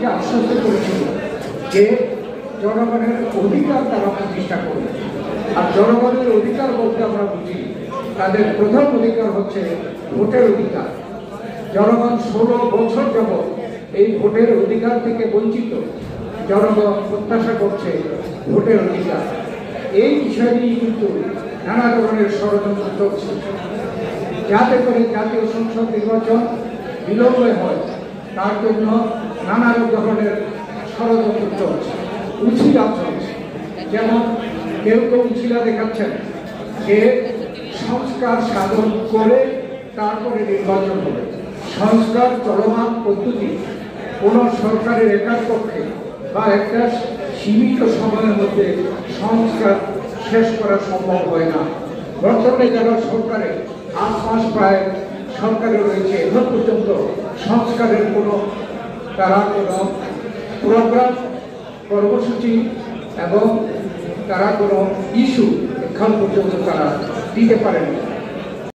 জনগণকে আশ্বস্ত করেছিল যে জনগণের অধিকার তারা প্রতিষ্ঠা করবে। আর জনগণের অধিকার বলতে আমরা বুঝি তাদের প্রধান অধিকার হচ্ছে ভোটের অধিকার। জনগণ 16 বছর যাবৎ এই ভোটের অধিকার থেকে বঞ্চিত। জনগণ প্রত্যাশা করছে ভোটের অধিকার। এই বিষয় নিয়ে কিন্তু নানা ধরনের ষড়যন্ত্র চলছে, যাতে করে জাতীয় সংসদ নির্বাচন বিলম্বে হয় তার জন্য নানা ধরনের ষড়যন্ত্র চলছে, উছিলা চলছে। যেমন কেউ কেউ উছিলা দেখাচ্ছেন যে সংস্কার সাধন করে তারপরে নির্বাচন হবে। সংস্কার চলমান পদ্ধতি কোন সরকারের একার পক্ষে বা একটা সীমিত সময়ের মধ্যে সংস্কার শেষ করা সম্ভব হয় না। বর্তমানে যারা সরকারে 8 মাস প্রায় সরকারে রয়েছে, এখন পর্যন্ত সংস্কারের তারা কোনো প্রোগ্রাম, কর্মসূচি এবং তারা কোনো ইস্যু এখন পর্যন্ত তারা দিতে পারেন।